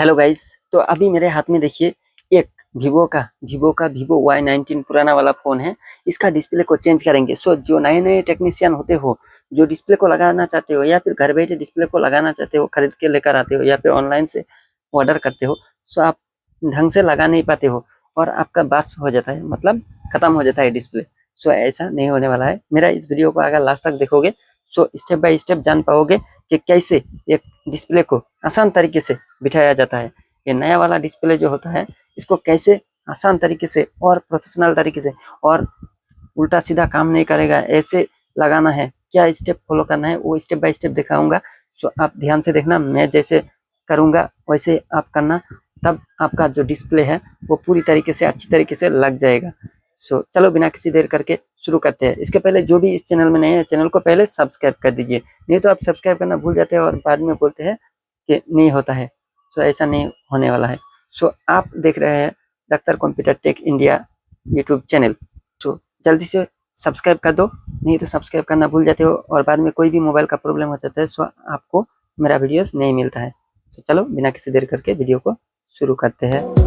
Hello guys, तो अभी मेरे हाथ में देखिए एक वीवो Y19 पुराना वाला फ़ोन है। इसका डिस्प्ले को चेंज करेंगे। सो जो नए-नए टेक्नीशियन होते हो, जो डिस्प्ले को लगाना चाहते हो या फिर घर बैठे डिस्प्ले को लगाना चाहते हो, खरीद के लेकर आते हो या फिर ऑनलाइन से ऑर्डर करते हो, सो आप ढंग से लगा नहीं पाते हो और आपका बस हो जाता है, मतलब खत्म हो जाता है डिस्प्ले। सो ऐसा नहीं होने वाला है। मेरा इस वीडियो को अगर लास्ट तक देखोगे, सो स्टेप बाय स्टेप जान पाओगे कि कैसे एक डिस्प्ले को आसान तरीके से बिठाया जाता है। ये नया वाला डिस्प्ले जो होता है, इसको कैसे आसान तरीके से और प्रोफेशनल तरीके से और उल्टा सीधा काम नहीं करेगा ऐसे लगाना है, क्या स्टेप फॉलो करना है, वो स्टेप बाय स्टेप दिखाऊंगा। सो आप ध्यान से देखना, मैं जैसे करूंगा वैसे आप करना, तब आपका जो डिस्प्ले है वो पूरी तरीके से अच्छी तरीके से लग जाएगा। सो चलो बिना किसी देर करके शुरू करते हैं। इसके पहले जो भी इस चैनल में नए हैं, चैनल को पहले सब्सक्राइब कर दीजिए, नहीं तो आप सब्सक्राइब करना भूल जाते हैं और बाद में बोलते हैं कि नहीं होता है। सो ऐसा नहीं होने वाला है। सो आप देख रहे हैं doctor computer tech India YouTube channel. So जल्दी से सब्सक्राइब कर दो, नहीं तो सब्सक्राइब करना भूल जाते हो और बाद में कोई भी मोबाइल का प्रॉब्लम हो जाता है, सो आपको मेरा वीडियोस नहीं मिलता है। सो चलो बिना किसी देर करके वीडियो को शुरू करते हैं।